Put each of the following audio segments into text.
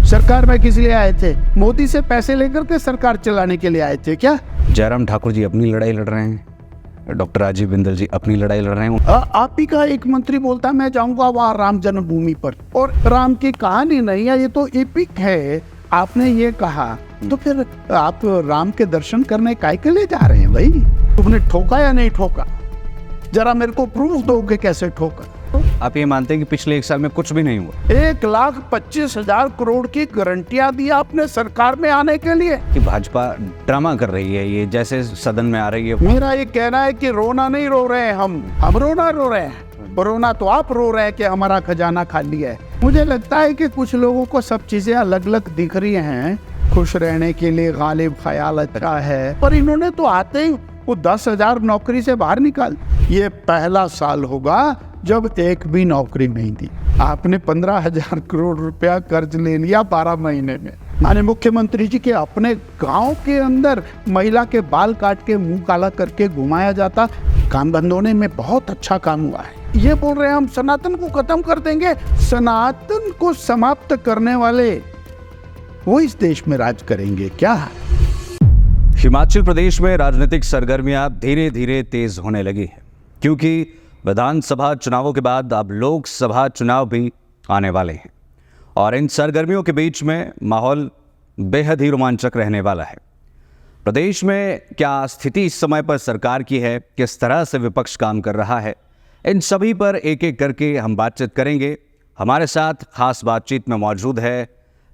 सरकार में किस लिए आए थे? मोदी से पैसे लेकर के सरकार चलाने के लिए आए थे क्या? जयराम ठाकुर जी अपनी लड़ाई लड़ रहे हैं, डॉक्टर राजीव बिंदल जी अपनी लड़ाई लड़ रहे हैं। आप ही का एक मंत्री बोलता मैं जाऊंगा वहाँ राम जन्मभूमि पर, और राम की कहानी नहीं है, ये तो एपिक है। आपने ये कहा तो फिर आप राम के दर्शन करने काहे के लिए जा रहे हैं भाई? तुमने ठोका या नहीं ठोका? जरा मेरे को प्रूफ दो कि कैसे ठोका। आप ये मानते हैं कि पिछले 1 साल में कुछ भी नहीं हुआ? 1,25,000 करोड़ की गारंटियां दी आपने सरकार में आने के लिए कि भाजपा ड्रामा कर रही है, ये जैसे सदन में आ रही है। मेरा ये कहना है कि रोना नहीं रो रहे हैं हम रोना रो रहे हैं। रोना तो आप रो रहे हैं कि हमारा खजाना खाली है। मुझे लगता है कि कुछ लोगों को सब चीजें अलग अलग दिख रही हैं। खुश रहने के लिए गालिब ख्याल अच्छा है, पर इन्होंने तो आते ही वो 10,000 नौकरी से बाहर निकाल। ये पहला साल होगा जब एक भी नौकरी नहीं दी। आपने 15,000 करोड़ रुपया कर्ज ले लिया 12 महीने में। माननीय मुख्यमंत्री जी के अपने गांव के अंदर महिला के बाल काट के मुंह काला करके घुमाया जाता। काम बंद होने में बहुत अच्छा काम हुआ है। ये बोल रहे हैं हम सनातन को खत्म कर देंगे। सनातन को समाप्त करने वाले वो इस देश में राज करेंगे क्या? हिमाचल प्रदेश में राजनीतिक सरगर्मियां धीरे धीरे तेज होने लगी है, क्योंकि विधानसभा चुनावों के बाद अब लोकसभा चुनाव भी आने वाले हैं और इन सरगर्मियों के बीच में माहौल बेहद ही रोमांचक रहने वाला है। प्रदेश में क्या स्थिति इस समय पर सरकार की है, किस तरह से विपक्ष काम कर रहा है, इन सभी पर एक एक करके हम बातचीत करेंगे। हमारे साथ खास बातचीत में मौजूद है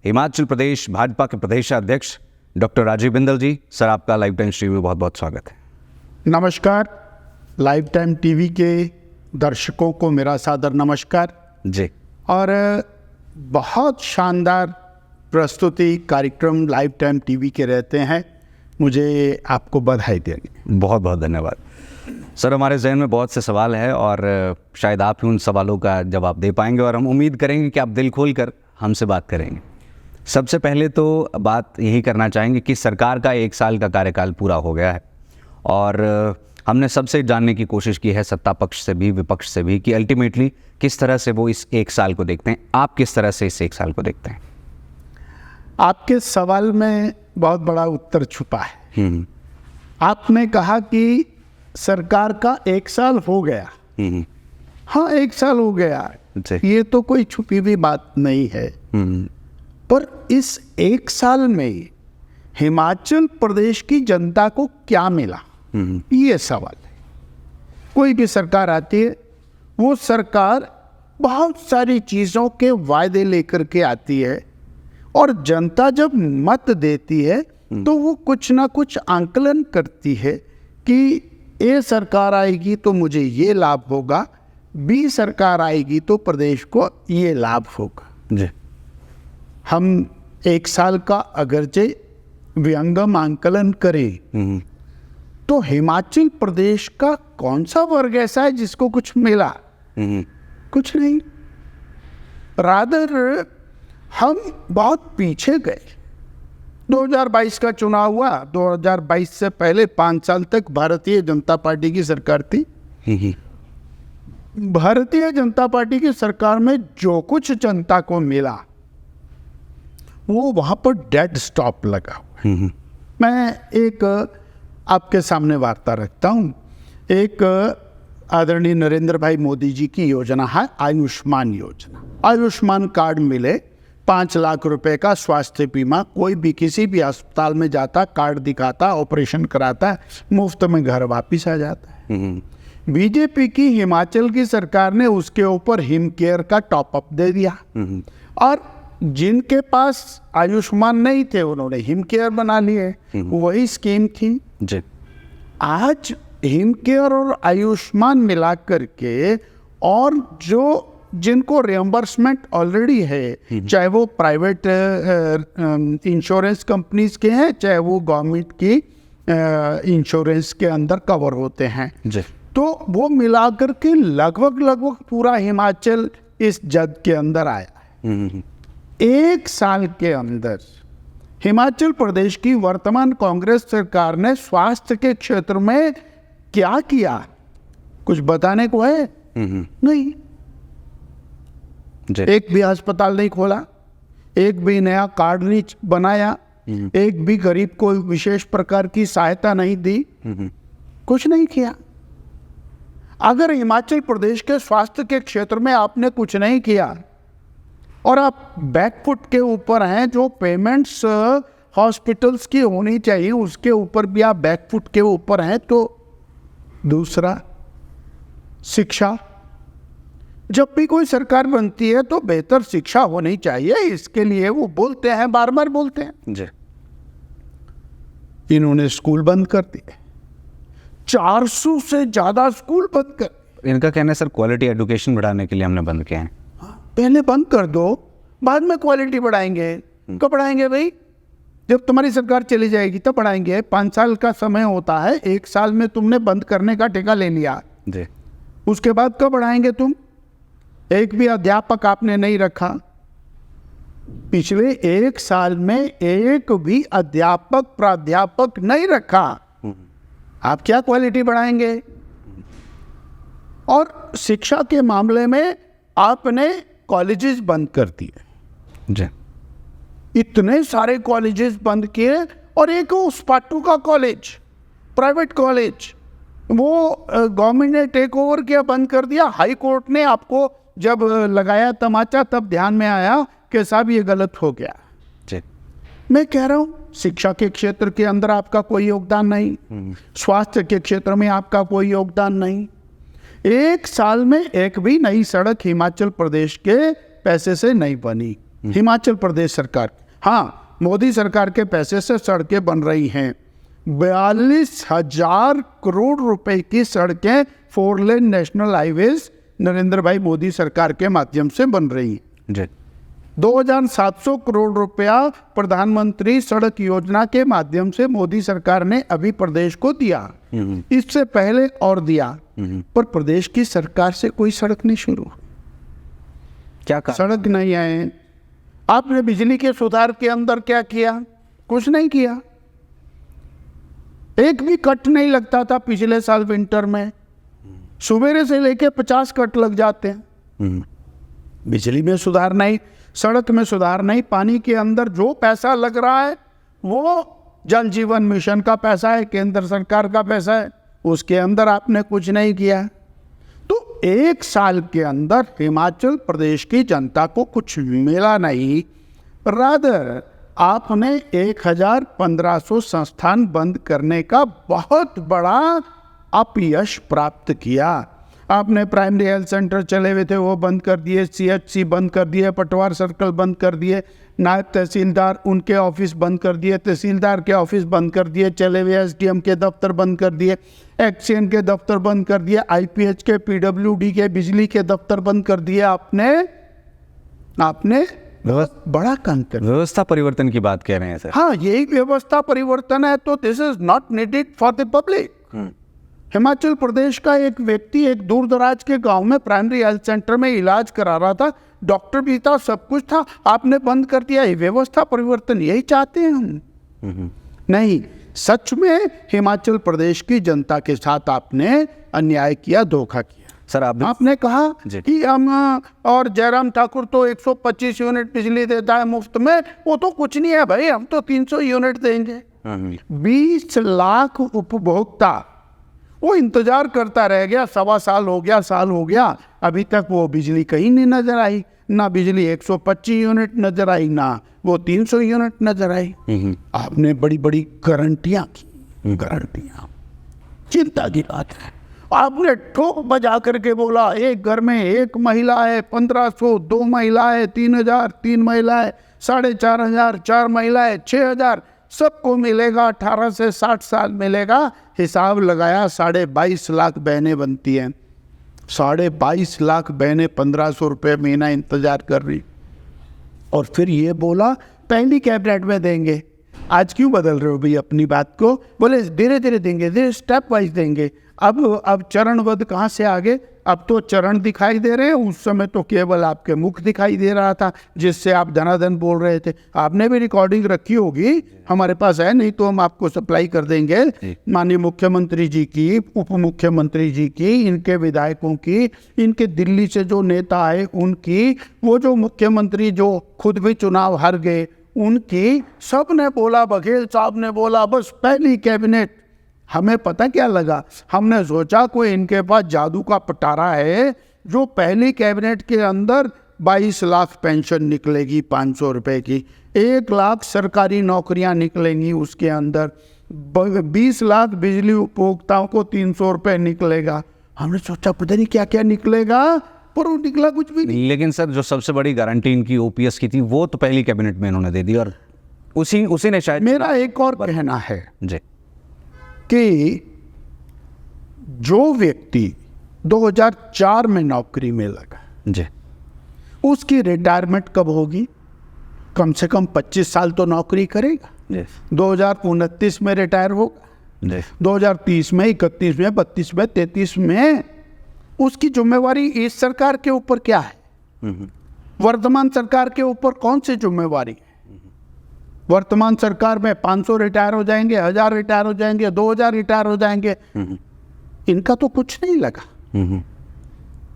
हिमाचल प्रदेश भाजपा के प्रदेशाध्यक्ष डॉक्टर राजीव बिंदल जी। सर, आपका लाइव टाइम टीवी में बहुत बहुत स्वागत है। नमस्कार। लाइव टाइम टीवी के दर्शकों को मेरा सादर नमस्कार जी। और बहुत शानदार प्रस्तुति कार्यक्रम लाइव टाइम टीवी के रहते हैं, मुझे आपको बधाई देंगे। बहुत बहुत धन्यवाद सर। हमारे जहन में बहुत से सवाल हैं और शायद आप ही उन सवालों का जवाब दे पाएंगे और हम उम्मीद करेंगे कि आप दिल खोल कर हमसे बात करेंगे। सबसे पहले तो बात यही करना चाहेंगे कि सरकार का 1 साल का कार्यकाल पूरा हो गया है और हमने सबसे जानने की कोशिश की है, सत्ता पक्ष से भी विपक्ष से भी, कि अल्टीमेटली किस तरह से वो इस 1 साल को देखते हैं। आप किस तरह से इस 1 साल को देखते हैं? आपके सवाल में बहुत बड़ा उत्तर छुपा है। आपने कहा कि सरकार का 1 साल हो गया। हाँ, 1 साल हो गया, ये तो कोई छुपी हुई बात नहीं है। पर इस 1 साल में हिमाचल प्रदेश की जनता को क्या मिला, ये सवाल है। कोई भी सरकार आती है, वो सरकार बहुत सारी चीज़ों के वायदे लेकर के आती है और जनता जब मत देती है तो वो कुछ ना कुछ आंकलन करती है कि ए सरकार आएगी तो मुझे ये लाभ होगा, बी सरकार आएगी तो प्रदेश को ये लाभ होगा जी। हम 1 साल का अगरचे व्यंगम आंकलन करें तो हिमाचल प्रदेश का कौन सा वर्ग ऐसा है जिसको कुछ मिला? कुछ नहीं। रादर हम बहुत पीछे गए। 2022 का चुनाव हुआ, 2022 से पहले 5 साल तक भारतीय जनता पार्टी की सरकार थी। भारतीय जनता पार्टी की सरकार में जो कुछ जनता को मिला वो वहां पर डेड स्टॉप लगा हुआ। मैं एक आपके सामने वार्ता रखता हूँ। एक आदरणीय नरेंद्र भाई मोदी जी की योजना है आयुष्मान योजना। आयुष्मान कार्ड मिले, 5 लाख रुपए का स्वास्थ्य बीमा, कोई भी किसी भी अस्पताल में जाता, कार्ड दिखाता, ऑपरेशन कराता, मुफ्त में घर वापिस आ जाता है। बीजेपी की हिमाचल की सरकार ने उसके ऊपर हिम केयर का टॉपअप दे दिया और जिनके पास आयुष्मान नहीं थे उन्होंने हिम केयर बना लिए। वही स्कीम थी जी। आज हिम केयर और आयुष्मान मिला करके और जो जिनको रियम्बर्समेंट ऑलरेडी है, चाहे वो प्राइवेट इंश्योरेंस कंपनीज के हैं, चाहे वो गवर्नमेंट की इंश्योरेंस के अंदर कवर होते हैं जी, तो वो मिला करके लगभग पूरा हिमाचल इस जद के अंदर आया है। 1 साल के अंदर हिमाचल प्रदेश की वर्तमान कांग्रेस सरकार ने स्वास्थ्य के क्षेत्र में क्या किया, कुछ बताने को है? नहीं। एक भी अस्पताल नहीं खोला, एक भी नया कार्ड नहीं बनाया, एक भी गरीब को विशेष प्रकार की सहायता नहीं दी, कुछ नहीं किया। अगर हिमाचल प्रदेश के स्वास्थ्य के क्षेत्र में आपने कुछ नहीं किया और आप बैकफुट के ऊपर हैं, जो पेमेंट्स हॉस्पिटल्स की होनी चाहिए उसके ऊपर भी आप बैकफुट के ऊपर हैं, तो दूसरा शिक्षा। जब भी कोई सरकार बनती है तो बेहतर शिक्षा होनी चाहिए, इसके लिए वो बोलते हैं, बार बार बोलते हैं जी। इन्होंने स्कूल बंद कर दिए, 400 से ज्यादा स्कूल बंद कर। इनका कहना है सर क्वालिटी एजुकेशन बढ़ाने के लिए हमने बंद किए हैं। पहले बंद कर दो, बाद में क्वालिटी बढ़ाएंगे। कब बढ़ाएंगे भाई? जब तुम्हारी सरकार चली जाएगी तब बढ़ाएंगे। 5 साल का समय होता है, 1 साल में तुमने बंद करने का ठेका ले लिया जी, उसके बाद कब बढ़ाएंगे तुम? एक भी अध्यापक आपने नहीं रखा, पिछले 1 साल में एक भी अध्यापक प्राध्यापक नहीं रखा, आप क्या क्वालिटी बढ़ाएंगे? और शिक्षा के मामले में आपने कॉलेजेस बंद कर दिए जी। इतने सारे कॉलेजेस बंद किए, और एक वो स्पाटू का कॉलेज, प्राइवेट कॉलेज, वो गवर्नमेंट ने टेक ओवर किया, बंद कर दिया। हाई कोर्ट ने आपको जब लगाया तमाचा तब ध्यान में आया कि साहब ये गलत हो गया जी। मैं कह रहा हूँ शिक्षा के क्षेत्र के अंदर आपका कोई योगदान नहीं, स्वास्थ्य के क्षेत्र में आपका कोई योगदान नहीं। 1 साल में एक भी नई सड़क हिमाचल प्रदेश के पैसे से नहीं बनी। हिमाचल प्रदेश सरकार, हाँ, मोदी सरकार के पैसे से सड़कें बन रही हैं। 42,000 करोड़ रुपए की सड़कें 4 लेन नेशनल हाईवेज नरेंद्र भाई मोदी सरकार के माध्यम से बन रही हैं जी। 2,700 करोड़ रुपया प्रधानमंत्री सड़क योजना के माध्यम से मोदी सरकार ने अभी प्रदेश को दिया, इससे पहले और दिया, पर प्रदेश की सरकार से कोई सड़क नहीं शुरू, क्या कहा? सड़क नहीं आए। आपने बिजली के सुधार के अंदर क्या किया? कुछ नहीं किया। एक भी कट नहीं लगता था पिछले साल विंटर में, सवेरे से लेके 50 कट लग जाते हैं। बिजली में सुधार नहीं, सड़क में सुधार नहीं, पानी के अंदर जो पैसा लग रहा है वो जल जीवन मिशन का पैसा है, केंद्र सरकार का पैसा है, उसके अंदर आपने कुछ नहीं किया। तो 1 साल के अंदर हिमाचल प्रदेश की जनता को कुछ मिला नहीं, रादर आपने 1,1500 संस्थान बंद करने का बहुत बड़ा अपयश प्राप्त किया। आपने प्राइमरी हेल्थ सेंटर चले हुए थे वो बंद कर दिए, CHC बंद कर दिए, पटवार सर्कल बंद कर दिए, नायब तहसीलदार उनके ऑफिस बंद कर दिए, तहसीलदार के ऑफिस बंद कर दिए, चले हुए SDM के दफ्तर बंद कर दिए, एक्सचेंज के दफ्तर बंद कर दिए, IPH के, PWD के, बिजली के दफ्तर बंद कर दिए। आपने बड़ा काम कर, व्यवस्था परिवर्तन की बात कह रहे हैं सर। हाँ, यही व्यवस्था परिवर्तन है। तो this is not needed for the public. Himachal Pradesh का एक व्यक्ति एक दूर दराज के गांव में प्राइमरी हेल्थ सेंटर में इलाज करा रहा था, डॉक्टर भी था, सब कुछ था, आपने बंद कर दिया। ये व्यवस्था परिवर्तन यही चाहते हैं हम? नहीं, सच में हिमाचल प्रदेश की जनता के साथ आपने अन्याय किया, धोखा किया। सर आपने कहा कि हम और जयराम ठाकुर तो 125 यूनिट बिजली देता है मुफ्त में, वो तो कुछ नहीं है भाई, हम तो 300 यूनिट देंगे। 20 लाख उपभोक्ता वो इंतजार करता रह गया, 1.25 साल हो गया, साल हो गया, अभी तक वो बिजली कहीं नहीं नजर आई, ना बिजली 125 यूनिट नजर आई, ना वो 300 यूनिट नजर आई। आपने बड़ी बड़ी गारंटियां की, गारंटियां, चिंता की बात है। आपने ठोक बजा करके बोला एक घर में 1 महिला है 1500, 2 महिलाएं 3000, 3 महिलाएं 4500, 4 महिलाएं 6000, सबको मिलेगा, 18 से 60 साल मिलेगा। हिसाब लगाया 22.5 लाख बहनें बनती हैं, 22.5 लाख बहनें 1500 रुपये महीना इंतजार कर रही, और फिर ये बोला पहली कैबिनेट में देंगे। आज क्यों बदल रहे हो भाई अपनी बात को? बोले धीरे धीरे देंगे, धीरे स्टेप वाइज देंगे। अब चरणबद्ध कहाँ से आगे, अब तो चरण दिखाई दे रहे हैं, उस समय तो केवल आपके मुख दिखाई दे रहा था जिससे आप धनाधन बोल रहे थे। आपने भी रिकॉर्डिंग रखी होगी, हमारे पास है, नहीं तो हम आपको सप्लाई कर देंगे। माननीय मुख्यमंत्री जी की, उप मुख्यमंत्री जी की, इनके विधायकों की, इनके दिल्ली से जो नेता आए उनकी, वो जो मुख्यमंत्री जो खुद भी चुनाव हार गए उनकी, सब ने बोला, बघेल साहब ने बोला, बस पहली कैबिनेट। हमें पता क्या लगा, हमने सोचा कोई इनके पास जादू का पटारा है जो पहली कैबिनेट के अंदर 22 लाख पेंशन निकलेगी 500 रुपए की, 1 लाख सरकारी नौकरियां निकलेंगी उसके अंदर, 20 लाख बिजली उपभोक्ताओं को 300 रुपए निकलेगा। हमने सोचा पता नहीं क्या क्या निकलेगा, पर वो निकला कुछ भी नहीं। लेकिन सर जो सबसे बड़ी गारंटी इनकी ओपीएस की थी वो तो पहली कैबिनेट में इन्होंने दे दी, और उसी ने शायद। मेरा एक और कहना है जी कि जो व्यक्ति 2004 में नौकरी में लगा जी, उसकी रिटायरमेंट कब होगी? कम से कम 25 साल तो नौकरी करेगा। जी 2029 में रिटायर होगा, जी 2030 में, 31 में, 32 में, 33 में। उसकी जिम्मेवारी इस सरकार के ऊपर क्या है? वर्तमान सरकार के ऊपर कौन सी जिम्मेवारी है? वर्तमान सरकार में 500 रिटायर हो जाएंगे, 1000 रिटायर हो जाएंगे, 2000 रिटायर हो जाएंगे, इनका तो कुछ नहीं लगा।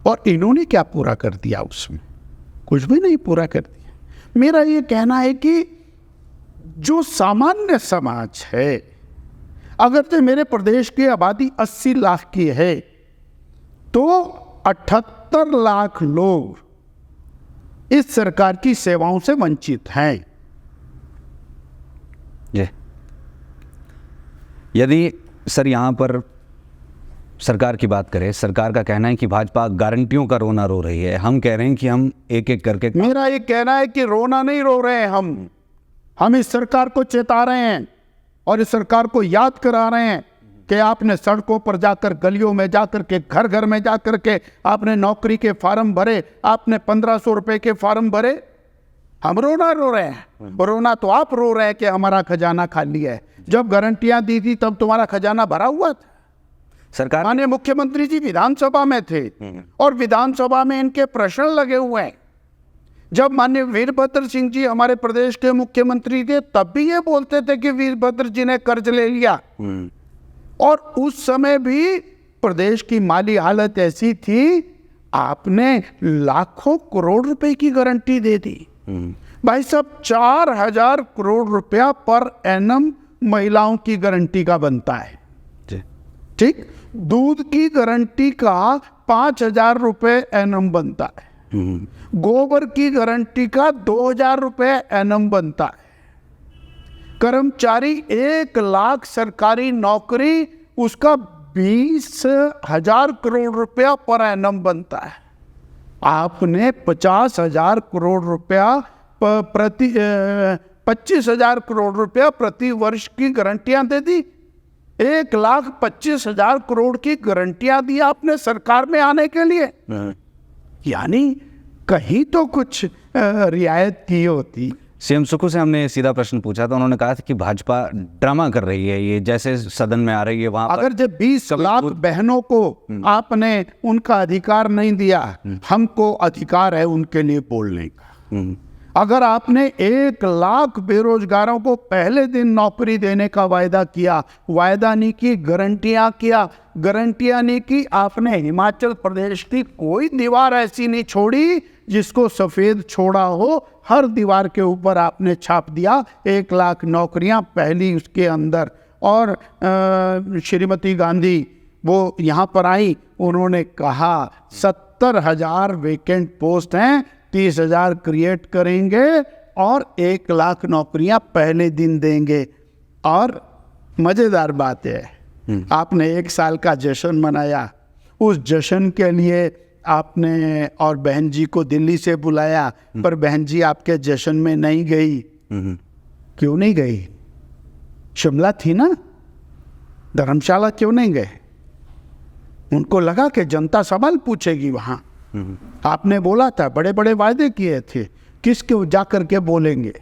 और इन्होंने क्या पूरा कर दिया? उसमें कुछ भी नहीं पूरा कर दिया। मेरा ये कहना है कि जो सामान्य समाज है, अगर तो मेरे प्रदेश की आबादी 80 लाख की है तो 78 लाख लोग इस सरकार की सेवाओं से वंचित हैं। यदि सर यहाँ पर सरकार की बात करें, सरकार का कहना है कि भाजपा गारंटियों का रोना रो रही है, हम कह रहे हैं कि हम एक एक करके। मेरा ये कहना है कि रोना नहीं रो रहे हैं हम इस सरकार को चेता रहे हैं और इस सरकार को याद करा रहे हैं कि आपने सड़कों पर जाकर, गलियों में जाकर के, घर घर में जाकर के आपने नौकरी के फार्म भरे, आपने 1500 रुपए के फार्म भरे। हम रोना रो रहे हैं, रोना तो आप रो रहे हैं कि हमारा खजाना खाली है। जब गारंटियां दी थी तब तुम्हारा खजाना भरा हुआ था। सरकार माननीय मुख्यमंत्री जी विधानसभा में थे और विधानसभा में इनके प्रश्न लगे हुए हैं। जब माननीय वीरभद्र सिंह जी हमारे प्रदेश के मुख्यमंत्री थे तब भी ये बोलते थे कि वीरभद्र जी ने कर्ज ले लिया, और उस समय भी प्रदेश की माली हालत ऐसी थी, आपने लाखों करोड़ रुपए की गारंटी दे दी। भाई साहब 4000 करोड़ रुपया पर एनम महिलाओं की गारंटी का बनता है। ठीक, दूध की गारंटी का 5000 रुपए एनम बनता है, गोबर की गारंटी का 2000 रुपए एनम बनता है, कर्मचारी 1 लाख सरकारी नौकरी उसका 20,000 करोड़ रुपया पर एनम बनता है। आपने 50,000 करोड़ रुपया प्रति 25,000 करोड़ रुपया प्रति वर्ष की गारंटियां दे दी। 1,25,000 करोड़ की गारंटियां दी आपने सरकार में आने के लिए। यानी कहीं तो कुछ रियायत की होती। सीएम सुखू से हमने सीधा प्रश्न पूछा था, उन्होंने कहा था कि भाजपा ड्रामा कर रही है, ये जैसे सदन में आ रही है वहां अगर जब 20 लाख बहनों को आपने उनका अधिकार नहीं दिया, हमको अधिकार है उनके लिए बोलने का। अगर आपने 1 लाख बेरोजगारों को पहले दिन नौकरी देने का वायदा किया, वायदा नहीं की, गारंटियां किया, गारंटियां नहीं की, आपने हिमाचल प्रदेश की कोई दीवार ऐसी नहीं छोड़ी जिसको सफेद छोड़ा हो, हर दीवार के ऊपर आपने छाप दिया 1 लाख नौकरियां पहली उसके अंदर। और श्रीमती गांधी वो यहाँ पर आई, उन्होंने कहा 70,000 वेकेंट पोस्ट हैं, 30,000 क्रिएट करेंगे और 1 लाख नौकरियां पहले दिन देंगे। और मज़ेदार बात है, आपने 1 साल का जश्न मनाया, उस जश्न के लिए आपने और बहन जी को दिल्ली से बुलाया, पर बहन जी आपके जश्न में नहीं गई। क्यों नहीं गई? शिमला थी ना, धर्मशाला क्यों नहीं गए? उनको लगा कि जनता सवाल पूछेगी वहाँ। आपने बोला था, बड़े बड़े वायदे किए थे, किसके जाकर के बोलेंगे?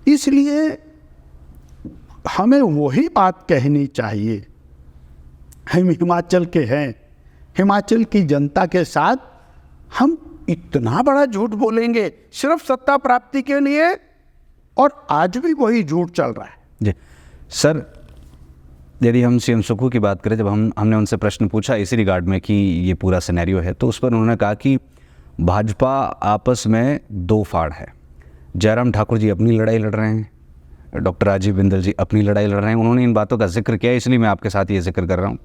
इसलिए हमें वही बात कहनी चाहिए। हम हिमाचल के हैं, हिमाचल की जनता के साथ हम इतना बड़ा झूठ बोलेंगे सिर्फ सत्ता प्राप्ति के लिए, और आज भी वही झूठ चल रहा है। जी सर, यदि हम सीएम सुक्खू की बात करें, जब हमने उनसे प्रश्न पूछा इसी रिगार्ड में कि ये पूरा सिनेरियो है, तो उस पर उन्होंने कहा कि भाजपा आपस में दो फाड़ है। जयराम ठाकुर जी अपनी लड़ाई लड़ रहे हैं, डॉक्टर राजीव बिंदल जी अपनी लड़ाई लड़ रहे हैं। उन्होंने इन बातों का जिक्र किया, इसलिए मैं आपके साथ ये जिक्र कर रहा हूँ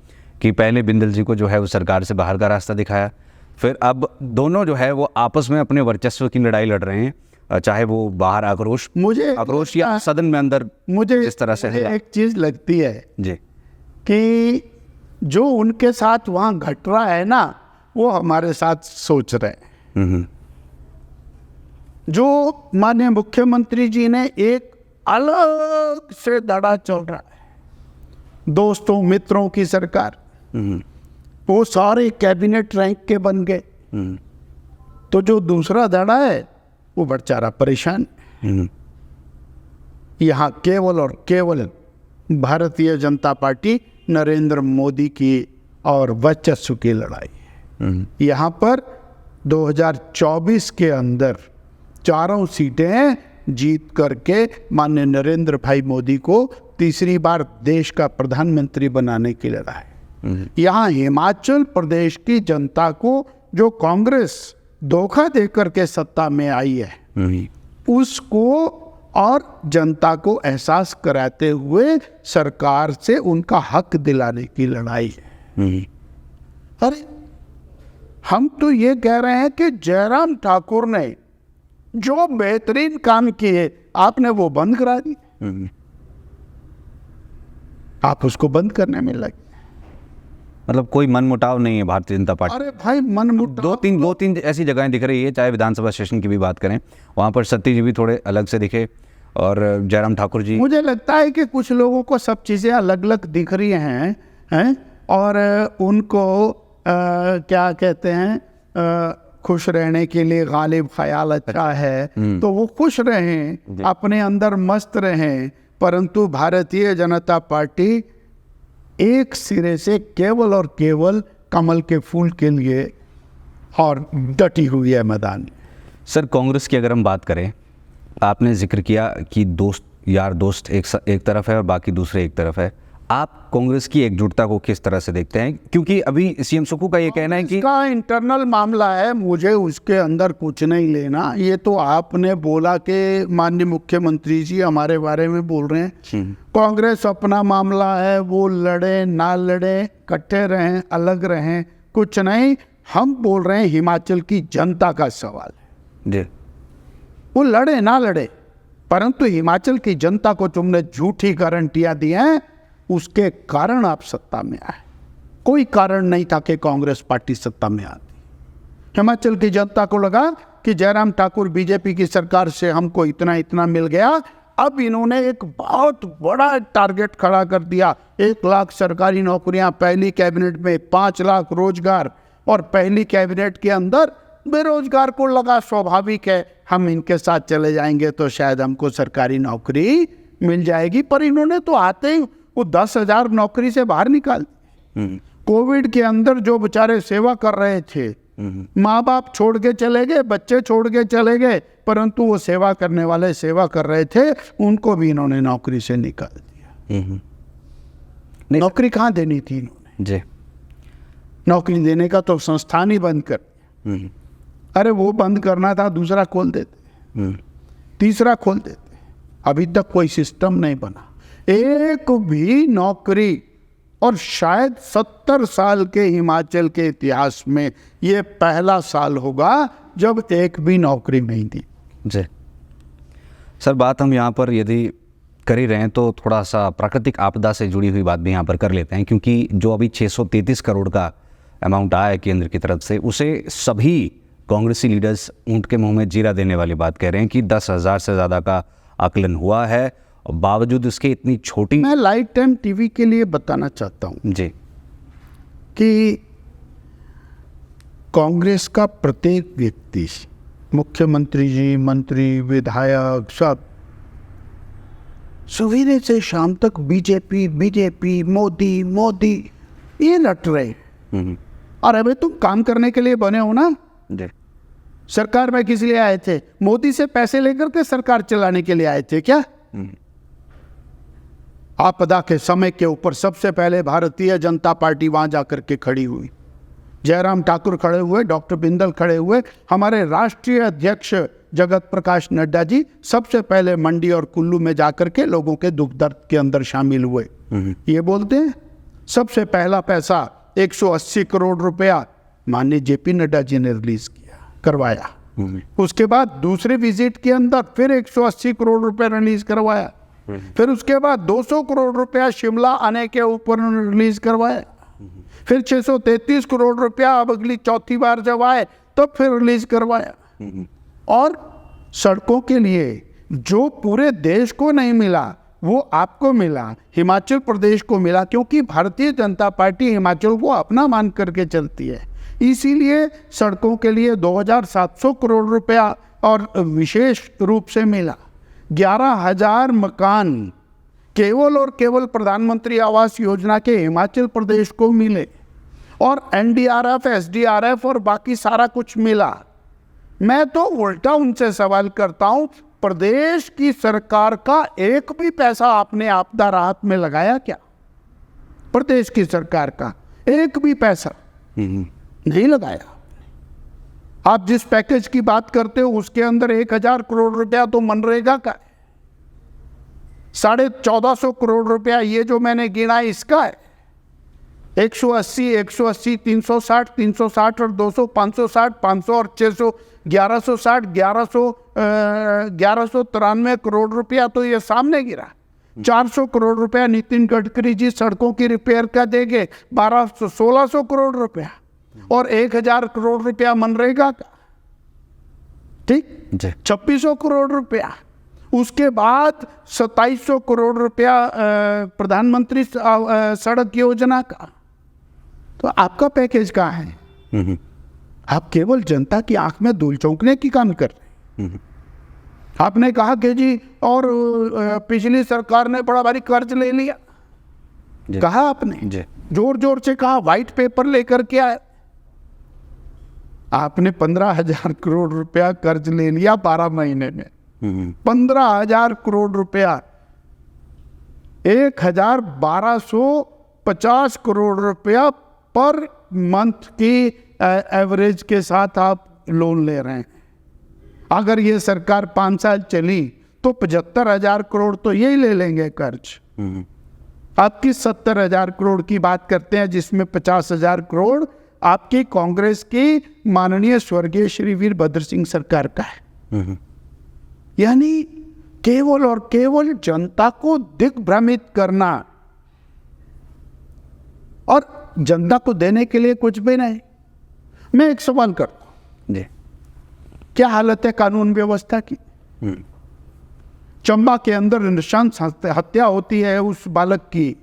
कि पहले बिंदल जी को जो है वो सरकार से बाहर का रास्ता दिखाया, फिर अब दोनों जो है वो आपस में अपने वर्चस्व की लड़ाई लड़ रहे हैं, चाहे वो बाहर आक्रोश या सदन में अंदर मुझे इस तरह से है। एक चीज़ लगती है जी कि जो उनके साथ वहाँ घट रहा है ना, वो हमारे साथ सोच रहे हैं। जो माननीय मुख्यमंत्री जी ने एक अलग से दड़ा चल रहा है, दोस्तों मित्रों की सरकार, वो सारे कैबिनेट रैंक के बन गए, तो जो दूसरा दड़ा है वो बेचारा परेशान। यहाँ केवल और केवल भारतीय जनता पार्टी नरेंद्र मोदी की और वर्चस्व की लड़ाई है। यहाँ पर 2024 के अंदर चारों सीटें जीत करके माननीय नरेंद्र भाई मोदी को तीसरी बार देश का प्रधानमंत्री बनाने की लड़ाई। यहाँ हिमाचल प्रदेश की जनता को जो कांग्रेस धोखा देकर के सत्ता में आई है, उसको और जनता को एहसास कराते हुए सरकार से उनका हक दिलाने की लड़ाई है। अरे हम तो ये कह रहे हैं कि जयराम ठाकुर ने जो बेहतरीन काम किए आपने वो बंद करा दी, आप उसको बंद करने में लगे। मतलब कोई मनमुटाव नहीं है भारतीय जनता पार्टी। अरे भाई मनमुटाव दो तीन ऐसी जगहें दिख रही है, चाहे विधानसभा सेशन की भी बात करें, वहाँ पर सत्ती जी भी थोड़े अलग से दिखे और जयराम ठाकुर जी। मुझे लगता है कि कुछ लोगों को सब चीज़ें अलग अलग दिख रही हैं और उनको क्या कहते हैं, खुश रहने के लिए गालिब ख्याल अच्छा है, तो वो खुश रहें, अपने अंदर मस्त रहें, परंतु भारतीय जनता पार्टी एक सिरे से केवल और केवल कमल के फूल के लिए और डटी हुई है मैदान में। सर कांग्रेस की अगर हम बात करें, आपने जिक्र किया कि यार दोस्त एक तरफ है और बाकी दूसरे एक तरफ है, आप कांग्रेस की एकजुटता को किस तरह से देखते हैं? क्योंकि अभी सीएम सुक्खू का ये कहना है कि इसका इंटरनल मामला है, मुझे उसके अंदर कुछ नहीं लेना। ये तो आपने बोला कि माननीय मुख्यमंत्री जी हमारे बारे में बोल रहे हैं, कांग्रेस अपना मामला है, वो लड़े ना लड़े, इकट्ठे रहें अलग रहें, कुछ नहीं। हम बोल रहे हैं हिमाचल की जनता का सवाल है जी, वो लड़े ना लड़े, परंतु हिमाचल की जनता को तुमने झूठी गारंटियां दी हैं, उसके कारण आप सत्ता में आए। कोई कारण नहीं था कि कांग्रेस पार्टी सत्ता में आती। हिमाचल की जनता को लगा कि जयराम ठाकुर बीजेपी की सरकार से हमको इतना इतना मिल गया, अब इन्होंने एक बहुत बड़ा टारगेट खड़ा कर दिया, 1 लाख सरकारी नौकरियां, पहली कैबिनेट में 5 लाख रोजगार, और पहली कैबिनेट के अंदर बेरोजगार को लगा स्वाभाविक है हम इनके साथ चले जाएंगे तो शायद हमको सरकारी नौकरी मिल जाएगी, पर इन्होंने तो आते ही वो 10,000 नौकरी से बाहर निकाल दी। कोविड के अंदर जो बेचारे सेवा कर रहे थे, माँ बाप छोड़ के चले गए, बच्चे छोड़ के चले गए, परंतु वो सेवा करने वाले सेवा कर रहे थे, उनको भी इन्होंने नौकरी से निकाल दिया। नौकरी कहाँ देनी थी इन्होंने जी, नौकरी देने का तो संस्थान ही बंद कर। अरे वो बंद करना था, दूसरा खोल देते, तीसरा खोल देते। अभी तक कोई सिस्टम नहीं बना, एक भी नौकरी, और शायद 70 साल के हिमाचल के इतिहास में ये पहला साल होगा जब एक भी नौकरी नहीं दी। जी सर, बात हम यहाँ पर यदि कर ही रहे हैं तो थोड़ा सा प्राकृतिक आपदा से जुड़ी हुई बात भी यहाँ पर कर लेते हैं, क्योंकि जो अभी 633 करोड़ का अमाउंट आया है केंद्र की तरफ से, उसे सभी कांग्रेसी लीडर्स ऊँट के मुंह में जीरा देने वाली बात कह रहे हैं कि 10,000 से ज़्यादा का आकलन हुआ है, बावजूद इसके इतनी छोटी। मैं लाइट टाइम टीवी के लिए बताना चाहता हूँ जी कि कांग्रेस का प्रत्येक व्यक्ति, मुख्यमंत्री जी, मंत्री, विधायक, सब सवेरे से शाम तक बीजेपी बीजेपी, मोदी मोदी, ये लट रहे। और अभी तुम काम करने के लिए बने हो ना। जी। सरकार में किस लिए आए थे? मोदी से पैसे लेकर के सरकार चलाने के लिए आए थे क्या? आपदा के समय के ऊपर सबसे पहले भारतीय जनता पार्टी वहां जाकर के खड़ी हुई। जयराम ठाकुर खड़े हुए, डॉक्टर बिंदल खड़े हुए, हमारे राष्ट्रीय अध्यक्ष जगत प्रकाश नड्डा जी सबसे पहले मंडी और कुल्लू में जाकर के लोगों के दुख दर्द के अंदर शामिल हुए। ये बोलते हैं सबसे पहला पैसा 180 करोड़ रुपया माननीय जेपी नड्डा जी ने रिलीज करवाया। उसके बाद दूसरे विजिट के अंदर फिर 180 करोड़ रुपया रिलीज करवाया। फिर उसके बाद 200 करोड़ रुपया शिमला आने के ऊपर रिलीज करवाया। फिर 633 करोड़ रुपया अब अगली चौथी बार जब आए तब फिर रिलीज करवाया। और सड़कों के लिए जो पूरे देश को नहीं मिला वो आपको मिला, हिमाचल प्रदेश को मिला, क्योंकि भारतीय जनता पार्टी हिमाचल को अपना मान करके चलती है। इसीलिए सड़कों के लिए 2700 करोड़ रुपया और विशेष रूप से मिला। 11,000 मकान केवल और केवल प्रधानमंत्री आवास योजना के हिमाचल प्रदेश को मिले और एनडीआरएफ, एसडीआरएफ और बाकी सारा कुछ मिला। मैं तो उल्टा उनसे सवाल करता हूं, प्रदेश की सरकार का एक भी पैसा आपने आपदा राहत में लगाया क्या? प्रदेश की सरकार का एक भी पैसा नहीं लगाया। आप जिस पैकेज की बात करते हो उसके अंदर 1,000 करोड़ रुपया तो मनरेगा का है, 1450 करोड़ रुपया ये जो मैंने गिना इसका है। 180, 180, 360, 360 और 200, 560, 500 और 600, 1160, 1193 करोड़ रुपया तो ये सामने गिरा। 400 करोड़ रुपया नितिन गडकरी जी सड़कों की रिपेयर का देंगे, 1600 करोड़ रुपया और 1,000 करोड़ रुपया मनरेगा का, ठीक, 2600 करोड़ रुपया। उसके बाद 2700 करोड़ रुपया प्रधानमंत्री सड़क योजना का। तो आपका पैकेज कहाँ है? आप केवल जनता की आंख में धूल झोंकने की काम कर रहे हैं। आपने कहा कि जी और पिछली सरकार ने बड़ा भारी कर्ज ले लिया, कहा आपने, जोर जोर से कहा, व्हाइट पेपर लेकर के आए। आपने 15,000 करोड़ रुपया कर्ज ले लिया 12 महीने में। 15,000 करोड़ रुपया, 1,1250 करोड़ रुपया पर मंथ की एवरेज के साथ आप लोन ले रहे हैं। अगर ये सरकार 5 साल चली तो 75,000 करोड़ तो यही ले लेंगे कर्ज। आपकी 70,000 करोड़ की बात करते हैं, जिसमें 50,000 करोड़ आपकी कांग्रेस की माननीय स्वर्गीय श्री वीरभद्र सिंह सरकार का है। यानी केवल और केवल जनता को दिग्भ्रमित करना और जनता को देने के लिए कुछ भी नहीं। मैं एक सवाल करता हूं, क्या हालत है कानून व्यवस्था की? चंबा के अंदर नृशंस हत्या होती है उस बालक की,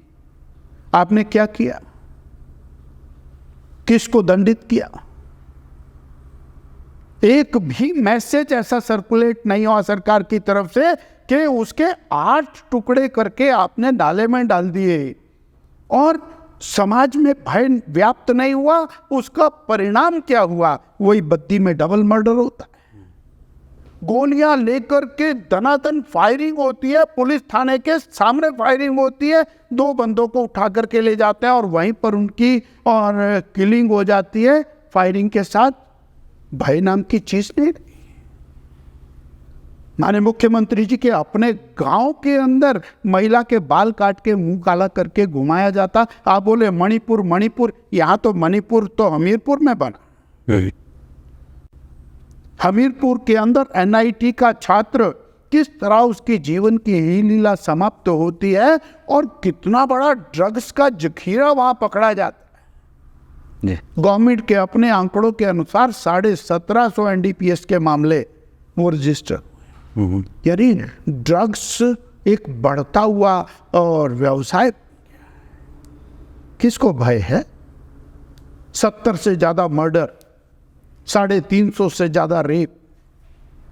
आपने क्या किया? किसको दंडित किया? एक भी मैसेज ऐसा सर्कुलेट नहीं हुआ सरकार की तरफ से कि उसके 8 टुकड़े करके आपने नाले में डाल दिए और समाज में भय व्याप्त नहीं हुआ। उसका परिणाम क्या हुआ? वही बद्दी में डबल मर्डर होता है, गोलियां लेकर के दनादन फायरिंग होती है, पुलिस थाने के सामने फायरिंग होती है, 2 बंदों को उठा करके ले जाते हैं और वहीं पर उनकी और किलिंग हो जाती है फायरिंग के साथ। भय नाम की चीज नहीं। माने मुख्यमंत्री जी के अपने गांव के अंदर महिला के बाल काट के मुंह काला करके घुमाया जाता। आप बोले मणिपुर मणिपुर, यहां तो मणिपुर तो हमीरपुर में बना। हमीरपुर के अंदर एनआईटी का छात्र किस तरह उसकी जीवन की ही लीला समाप्त होती है और कितना बड़ा ड्रग्स का जखीरा वहां पकड़ा जाता है। गवर्नमेंट के अपने आंकड़ों के अनुसार 1750 एनडीपीएस के मामले वो रजिस्टर। यानी ड्रग्स एक बढ़ता हुआ और व्यवसाय। किसको भय है? 70 से ज्यादा मर्डर, 350 से ज्यादा रेप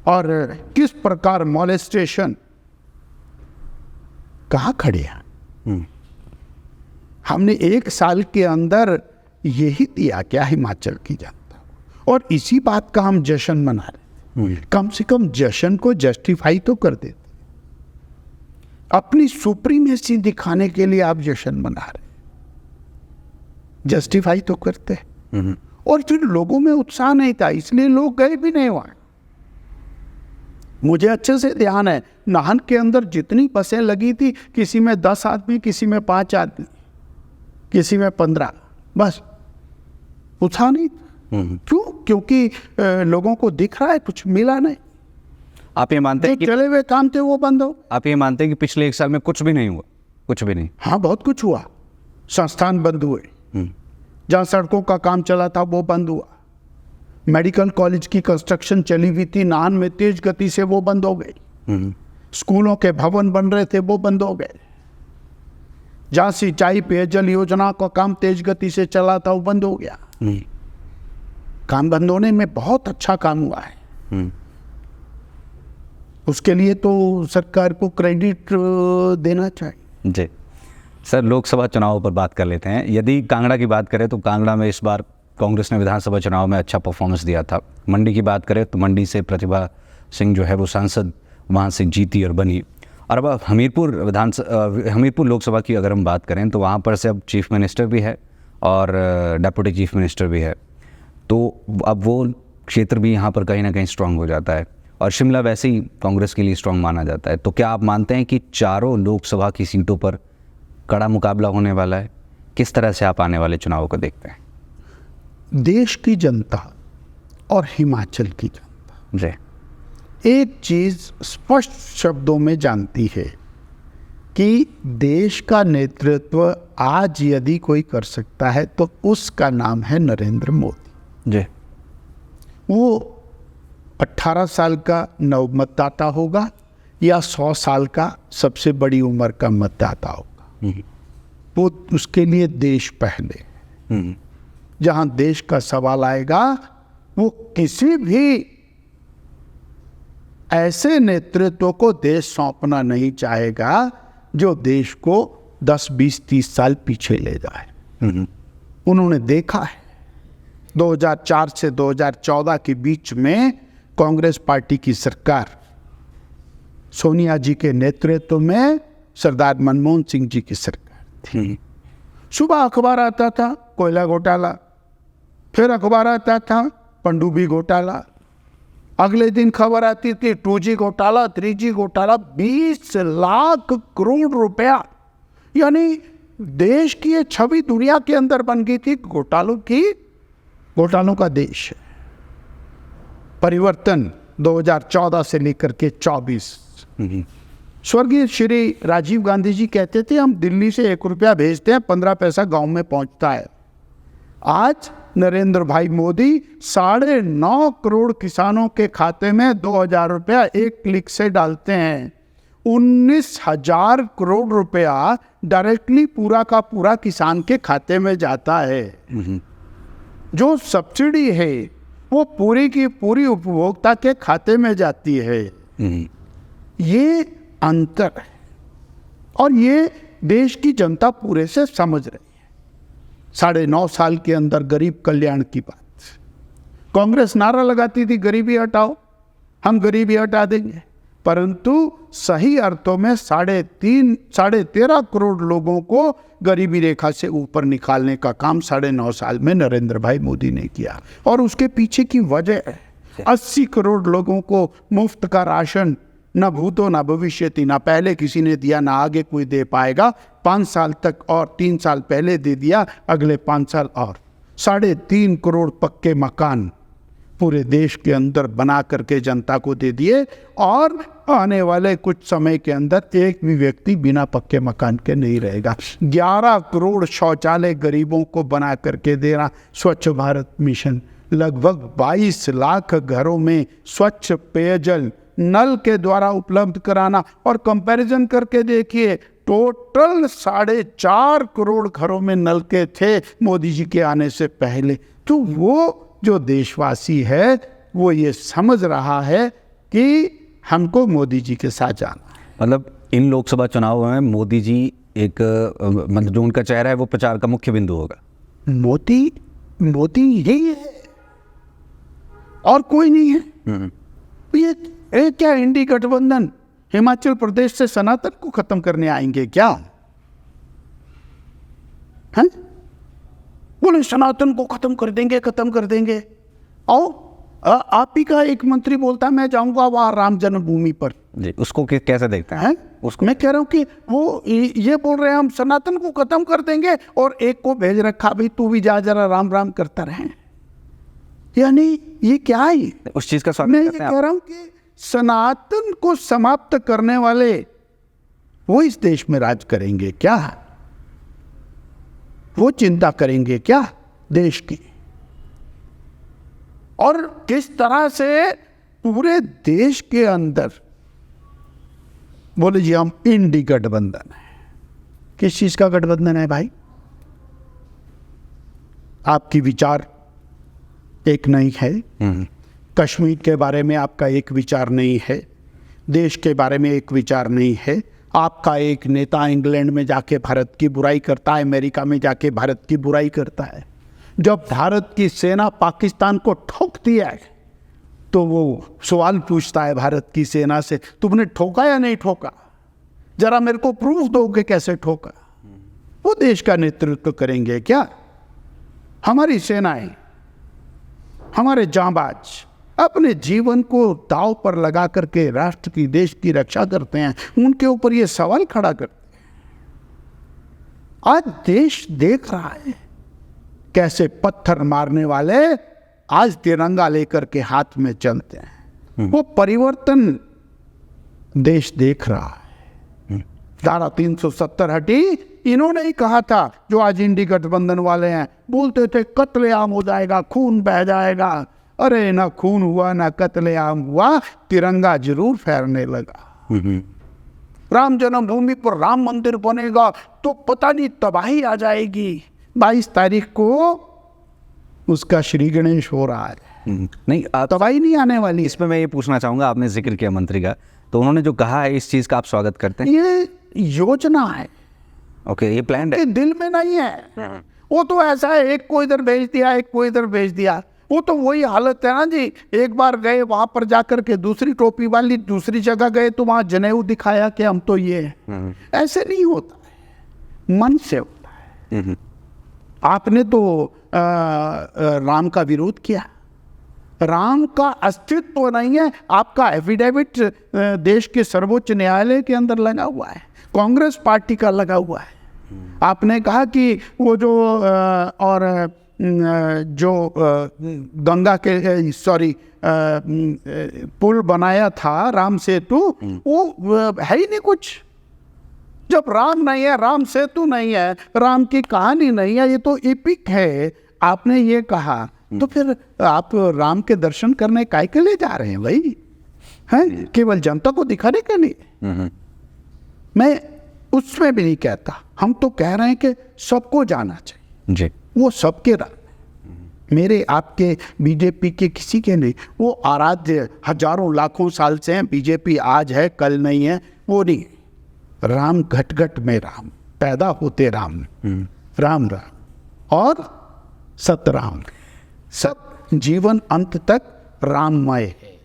और किस प्रकार मॉलेस्टेशन, कहाँ खड़े हैं? हमने 1 साल के अंदर यही दिया क्या हिमाचल की जनता को? और इसी बात का हम जश्न मना रहे थे। कम से कम जश्न को जस्टिफाई तो कर देते। अपनी सुप्रीमेसी दिखाने के लिए आप जश्न मना रहे, जस्टिफाई तो करते। और फिर लोगों में उत्साह नहीं था, इसलिए लोग गए भी नहीं वहां। मुझे अच्छे से ध्यान है, नाहन के अंदर जितनी बसें लगी थी, किसी में 10 आदमी, किसी में 5 आदमी, किसी में 15, बस उत्साह नहीं था। क्यों? क्योंकि लोगों को दिख रहा है कुछ मिला नहीं। आप ये मानते हैं कि चले हुए काम थे वो बंद हो। आप ये मानते हैं कि पिछले 1 साल में कुछ भी नहीं हुआ? कुछ भी नहीं। हाँ, बहुत कुछ हुआ। संस्थान बंद हुए, जहाँ सड़कों का काम चला था वो बंद हुआ। मेडिकल कॉलेज की कंस्ट्रक्शन चली हुई थी नाहन में तेज गति से, वो बंद हो गई। स्कूलों के भवन बन रहे थे वो बंद हो गए। जहाँ सिंचाई पेयजल योजना का काम तेज गति से चला था वो बंद हो गया। काम बंद होने में बहुत अच्छा काम हुआ है। उसके लिए तो सरकार को क्रेडिट देना चाहिए। जी सर, लोकसभा चुनाव पर बात कर लेते हैं। यदि कांगड़ा की बात करें तो कांगड़ा में इस बार कांग्रेस ने विधानसभा चुनाव में अच्छा परफॉर्मेंस दिया था। मंडी की बात करें तो मंडी से प्रतिभा सिंह जो है वो सांसद वहाँ से जीती और बनी। और अब हमीरपुर लोकसभा की अगर हम बात करें तो वहाँ पर से अब चीफ मिनिस्टर भी है और डेप्यूटी चीफ मिनिस्टर भी है, तो अब वो क्षेत्र भी यहाँ पर कहीं ना कहीं स्ट्रांग हो जाता है। और शिमला वैसे ही कांग्रेस के लिए स्ट्रांग माना जाता है। तो क्या आप मानते हैं कि चारों लोकसभा की सीटों पर कड़ा मुकाबला होने वाला है? किस तरह से आप आने वाले चुनाव को देखते हैं? देश की जनता और हिमाचल की जनता जी एक चीज स्पष्ट शब्दों में जानती है कि देश का नेतृत्व आज यदि कोई कर सकता है तो उसका नाम है नरेंद्र मोदी। जी वो 18 साल का नव मतदाता होगा या 100 साल का सबसे बड़ी उम्र का मतदाता होगा, वो उसके लिए देश पहले। जहां देश का सवाल आएगा वो किसी भी ऐसे नेतृत्व को देश सौंपना नहीं चाहेगा जो देश को 10, 20, 30 साल पीछे ले जाए। उन्होंने देखा है 2004 से 2014 के बीच में कांग्रेस पार्टी की सरकार सोनिया जी के नेतृत्व में सरदार मनमोहन सिंह जी की सरकार थी। सुबह अखबार आता था कोयला घोटाला, फिर अखबार आता था पनडुब्बी घोटाला, अगले दिन खबर आती थी 2G घोटाला, 3G घोटाला। 20 लाख करोड़ रुपया, यानी देश की ये छवि दुनिया के अंदर बन गई थी घोटालों का देश है। परिवर्तन 2014 से लेकर के 24। स्वर्गीय श्री राजीव गांधी जी कहते थे हम दिल्ली से 1 रुपया भेजते हैं 15 पैसा गांव में पहुंचता है। आज नरेंद्र भाई मोदी 9.5 करोड़ किसानों के खाते में 2000 रुपया एक क्लिक से डालते हैं। 19,000 करोड़ रुपया डायरेक्टली पूरा का पूरा किसान के खाते में जाता है। जो सब्सिडी है वो पूरी की पूरी उपभोक्ता के खाते में जाती है। ये अंतर है और ये देश की जनता पूरे से समझ रही है। 9.5 साल के अंदर गरीब कल्याण की बात, कांग्रेस नारा लगाती थी गरीबी हटाओ, हम गरीबी हटा देंगे, परंतु सही अर्थों में 13.5 करोड़ लोगों को गरीबी रेखा से ऊपर निकालने का काम 9.5 साल में नरेंद्र भाई मोदी ने किया। और उसके पीछे की वजह है 80 करोड़ लोगों को मुफ्त का राशन, न भूतो न भविष्यति, ना पहले किसी ने दिया ना आगे कोई दे पाएगा। 5 साल तक और 3 साल पहले दे दिया, अगले 5 साल और 3.5 करोड़ पक्के मकान पूरे देश के अंदर बना करके जनता को दे दिए। और आने वाले कुछ समय के अंदर एक भी व्यक्ति बिना पक्के मकान के नहीं रहेगा। 11 करोड़ शौचालय गरीबों को बना करके देना। स्वच्छ भारत मिशन, लगभग 22 लाख घरों में स्वच्छ पेयजल नल के द्वारा उपलब्ध कराना। और कंपैरिजन करके देखिए, टोटल 4.5 करोड़ घरों में नलके थे मोदी जी के आने से पहले। तो वो जो देशवासी है वो ये समझ रहा है कि हमको मोदी जी के साथ जाना है। मतलब इन लोकसभा चुनाव में मोदी जी एक मतलब जो उनका चेहरा है वो प्रचार का मुख्य बिंदु होगा। मोदी मोदी यही है और कोई नहीं है। ये क्या इंडी गठबंधन हिमाचल प्रदेश से सनातन को खत्म करने आएंगे क्या? हैं? बोले सनातन को खत्म कर देंगे। आओ, आप ही का एक मंत्री बोलता है मैं जाऊंगा वहां राम जन्मभूमि पर जी, उसको कैसे देखते हैं? उसको मैं कह रहा हूं कि वो ये बोल रहे हैं हम सनातन को खत्म कर देंगे और एक को भेज रखा भाई तू भी जा जरा राम राम करता रहे। यानी ये क्या है? उस चीज का स्वागत मैं ये करते हैं कह आप? रहा हूं कि सनातन को समाप्त करने वाले वो इस देश में राज करेंगे क्या? वो चिंता करेंगे क्या देश की? और किस तरह से पूरे देश के अंदर बोले जी हम इंडी गठबंधन है। किस चीज का गठबंधन है भाई? आपकी विचार एक नहीं है, कश्मीर के बारे में आपका एक विचार नहीं है, देश के बारे में एक विचार नहीं है। आपका एक नेता इंग्लैंड में जाके भारत की बुराई करता है, अमेरिका में जाके भारत की बुराई करता है। जब भारत की सेना पाकिस्तान को ठोकती है तो वो सवाल पूछता है भारत की सेना से तुमने ठोका या नहीं ठोका, जरा मेरे को प्रूफ दो कि कैसे ठोका। वो देश का नेतृत्व करेंगे क्या? हमारी सेनाएं, हमारे जांबाज अपने जीवन को दांव पर लगा करके राष्ट्र की देश की रक्षा करते हैं, उनके ऊपर ये सवाल खड़ा करते हैं। आज देश देख रहा है कैसे पत्थर मारने वाले आज तिरंगा लेकर के हाथ में चलते हैं। वो परिवर्तन देश देख रहा है। धारा 370 हटी, इन्होंने ही कहा था जो आज इंडी गठबंधन वाले हैं, बोलते थे कत्लेआम हो जाएगा, खून बह जाएगा। अरे ना खून हुआ ना कत्लेआम हुआ, तिरंगा जरूर फहरने लगा। राम जन्मभूमि पर राम मंदिर बनेगा तो पता नहीं तबाही आ जाएगी। 22 तारीख को उसका श्री गणेश हो रहा है। नहीं, तबाही नहीं आने वाली। इसमें मैं ये पूछना चाहूंगा, आपने जिक्र किया मंत्री का, तो उन्होंने जो कहा है इस चीज का आप स्वागत करते हैं? ये योजना है, ओके, ये प्लान है, ये दिल में नहीं है। वो तो ऐसा है एक को इधर भेज दिया, एक को इधर भेज दिया। वो तो वही हालत है ना जी, एक बार गए वहां पर जाकर के दूसरी टोपी वाली दूसरी जगह गए तो वहां जनेऊ दिखाया कि हम तो ये हैं। ऐसे नहीं होता है, मन से होता है। आपने तो राम का विरोध किया, राम का अस्तित्व नहीं है। आपका एफिडेविट देश के सर्वोच्च न्यायालय के अंदर लगा हुआ है, कांग्रेस पार्टी का लगा हुआ है। आपने कहा कि वो जो गंगा के पुल बनाया था राम सेतु, वो है ही नहीं कुछ। जब राम नहीं है, राम सेतु नहीं है, राम की कहानी नहीं है, ये तो एपिक है। आपने ये कहा तो फिर आप राम के दर्शन करने काहे के लिए जा रहे हैं भाई? हैं केवल जनता को दिखाने के लिए? मैं उसमें भी नहीं कहता, हम तो कह रहे हैं कि सबको जाना चाहिए जी। वो सबके मेरे आपके बीजेपी के किसी के नहीं। वो आराध्य हजारों लाखों साल से हैं, बीजेपी आज है कल नहीं है, वो नहीं। राम घट घट में राम, पैदा होते राम, राम राम और सतराम, सब जीवन अंत तक राममय है।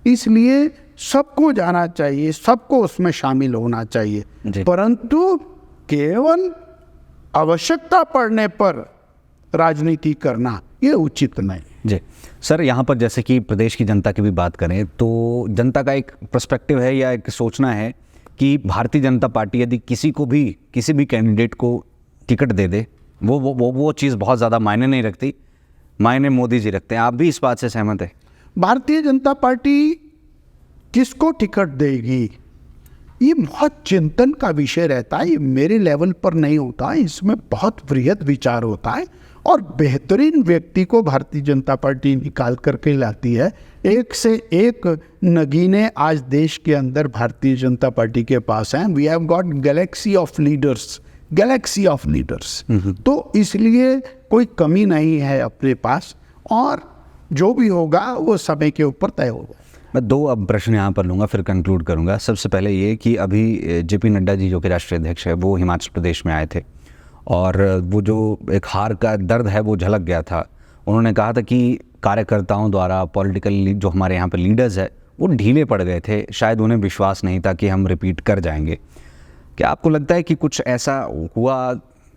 इसलिए सबको जाना चाहिए, सबको उसमें शामिल होना चाहिए, परंतु केवल आवश्यकता पड़ने पर राजनीति करना ये उचित नहीं। जी सर, यहाँ पर जैसे कि प्रदेश की जनता की भी बात करें तो जनता का एक पर्सपेक्टिव है या एक सोचना है कि भारतीय जनता पार्टी यदि किसी भी कैंडिडेट को टिकट दे दे, वो चीज़ बहुत ज़्यादा मायने नहीं रखती, मायने मोदी जी रखते हैं। आप भी इस बात से सहमत है? भारतीय जनता पार्टी किसको टिकट देगी ये बहुत चिंतन का विषय रहता है। ये मेरे लेवल पर नहीं होता है, इसमें बहुत बृहद विचार होता है और बेहतरीन व्यक्ति को भारतीय जनता पार्टी निकाल करके लाती है। एक से एक नगीने आज देश के अंदर भारतीय जनता पार्टी के पास हैं। We have got galaxy of leaders, galaxy of leaders. तो इसलिए कोई कमी नहीं है अपने पास, और जो भी होगा वो समय के ऊपर तय होगा। मैं 2 अब प्रश्न यहाँ पर लूँगा, फिर कंक्लूड करूँगा। सबसे पहले ये कि अभी जेपी नड्डा जी जो कि राष्ट्रीय अध्यक्ष है वो हिमाचल प्रदेश में आए थे और वो जो एक हार का दर्द है वो झलक गया था। उन्होंने कहा था कि कार्यकर्ताओं द्वारा पॉलिटिकल जो हमारे यहाँ पे लीडर्स है वो ढीले पड़ गए थे, शायद उन्हें विश्वास नहीं था कि हम रिपीट कर जाएंगे। क्या आपको लगता है कि कुछ ऐसा हुआ?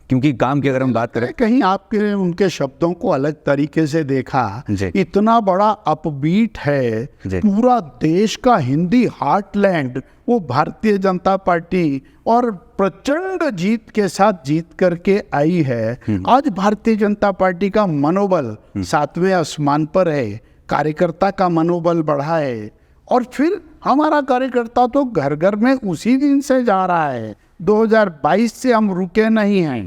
क्योंकि काम की अगर हम बात करें, कहीं आपके उनके शब्दों को अलग तरीके से देखा। जी। इतना बड़ा अपबीट है, जी। पूरा देश का हिंदी हार्टलैंड वो भारतीय जनता पार्टी और प्रचंड जीत के साथ जीत करके आई है। आज भारतीय जनता पार्टी का मनोबल 7वें आसमान पर है, कार्यकर्ता का मनोबल बढ़ा है। और फिर हमारा कार्यकर्ता तो घर घर में उसी दिन से जा रहा है। 2022 से हम रुके नहीं हैं,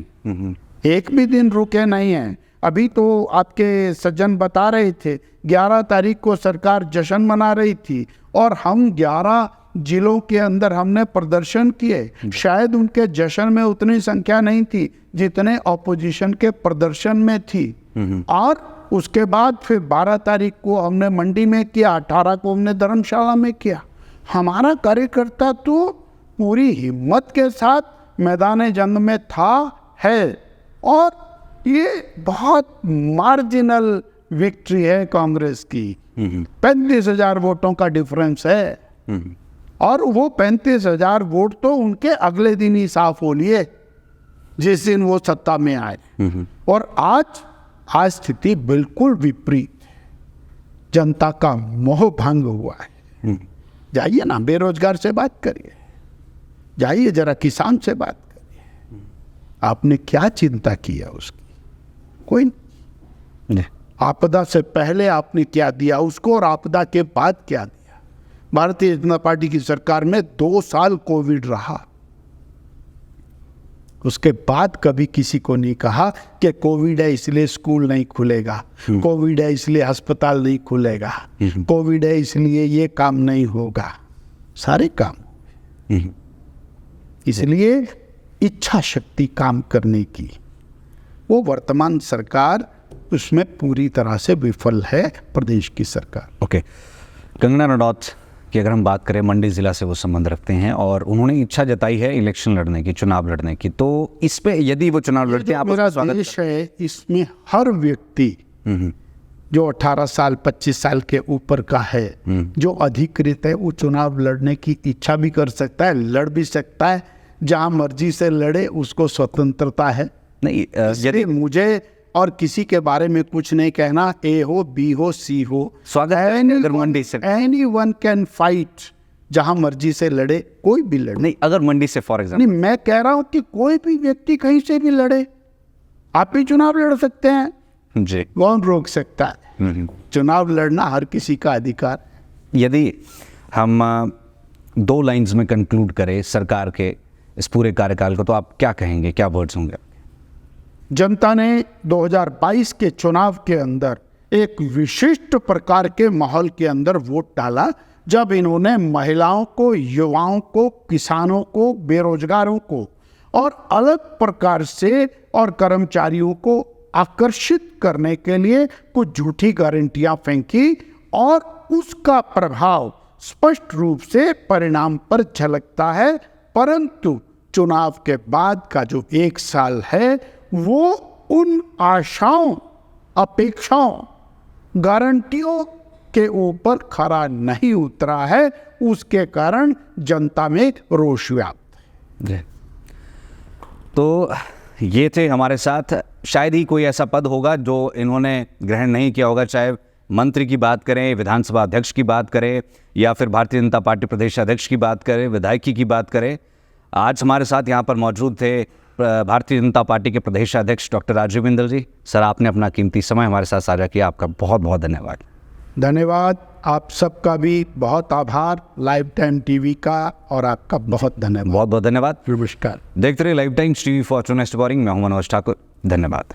एक भी दिन रुके नहीं हैं। अभी तो आपके सज्जन बता रहे थे 11 तारीख को सरकार जश्न मना रही थी और हम 11 जिलों के अंदर हमने प्रदर्शन किए। शायद उनके जश्न में उतनी संख्या नहीं थी जितने ऑपोजिशन के प्रदर्शन में थी। और उसके बाद फिर 12 तारीख को हमने मंडी में किया, 18 को हमने धर्मशाला में किया। हमारा कार्यकर्ता तो पूरी हिम्मत के साथ मैदान जंग में था, है। और ये बहुत मार्जिनल विक्ट्री है कांग्रेस की। 35,000 वोटों का डिफरेंस है। और वो 35,000 वोट तो उनके अगले दिन ही साफ हो लिए जिस दिन वो सत्ता में आए। और आज स्थिति बिल्कुल विपरीत है। जनता का मोह भंग हुआ है। जाइए ना, बेरोजगार से बात करिए, जाइए जरा किसान से बात करिए। आपने क्या चिंता किया उसकी? कोई नहीं। आपदा से पहले आपने क्या दिया उसको और आपदा के बाद क्या दिया? भारतीय जनता पार्टी की सरकार में 2 साल कोविड रहा, उसके बाद कभी किसी को नहीं कहा कि कोविड है इसलिए स्कूल नहीं खुलेगा, कोविड है इसलिए अस्पताल नहीं खुलेगा, कोविड है इसलिए ये काम नहीं होगा। सारे काम। इसलिए इच्छा शक्ति काम करने की वो वर्तमान सरकार उसमें पूरी तरह से विफल है, प्रदेश की सरकार। ओके, कंगना रनौत की अगर हम बात करें, मंडी ज़िला से वो संबंध रखते हैं और उन्होंने इच्छा जताई है इलेक्शन लड़ने की, चुनाव लड़ने की। तो इस पे यदि वो चुनाव लड़ते हैं, आप मेरा देश है, इसमें हर व्यक्ति जो 18 साल 25 साल के ऊपर का है, जो अधिकृत है, वो चुनाव लड़ने की इच्छा भी कर सकता है, लड़ भी सकता है। जहाँ मर्जी से लड़े, उसको स्वतंत्रता है। नहीं, यदि मुझे और किसी के बारे में कुछ नहीं कहना, ए हो, बी हो, सी हो, स्वागत है अगर मंडी से। एनीवन कैन फाइट, जहां मर्जी से लड़े, कोई भी लड़े। नहीं, अगर मंडी से फॉर एग्जाम्पल, नहीं, मैं कह रहा हूं कि कोई भी व्यक्ति कहीं से भी लड़े, आप भी चुनाव लड़ सकते हैं जी, कौन रोक सकता है? चुनाव लड़ना हर किसी का अधिकार। यदि हम 2 लाइंस में कंक्लूड करें सरकार के इस पूरे कार्यकाल को, तो आप क्या कहेंगे, क्या वर्ड्स होंगे? जनता ने 2022 के चुनाव के अंदर एक विशिष्ट प्रकार के माहौल के अंदर वोट डाला, जब इन्होंने महिलाओं को, युवाओं को, किसानों को, बेरोजगारों को और अलग प्रकार से और कर्मचारियों को आकर्षित करने के लिए कुछ झूठी गारंटियां फेंकी और उसका प्रभाव स्पष्ट रूप से परिणाम पर झलकता है। परंतु चुनाव के बाद का जो 1 साल है वो उन आशाओं, अपेक्षाओं, गारंटियों के ऊपर खरा नहीं उतरा है। उसके कारण जनता में रोष व्याप्त है। तो ये थे हमारे साथ। शायद ही कोई ऐसा पद होगा जो इन्होंने ग्रहण नहीं किया होगा, चाहे मंत्री की बात करें, विधानसभा अध्यक्ष की बात करें, या फिर भारतीय जनता पार्टी प्रदेश अध्यक्ष की बात करें, विधायकी की बात करें। आज हमारे साथ यहाँ पर मौजूद थे भारतीय जनता पार्टी के प्रदेश अध्यक्ष डॉक्टर राजीव बिंदल जी। सर, आपने अपना कीमती समय हमारे साथ साझा किया, आपका बहुत बहुत धन्यवाद। धन्यवाद। आप सबका भी बहुत आभार, लाइव टाइम टीवी का, और आपका बहुत धन्यवाद। बहुत बहुत धन्यवाद। नमस्कार। देखते रहिए live time TV for true next boring. मैं हूं मनोज ठाकुर। धन्यवाद।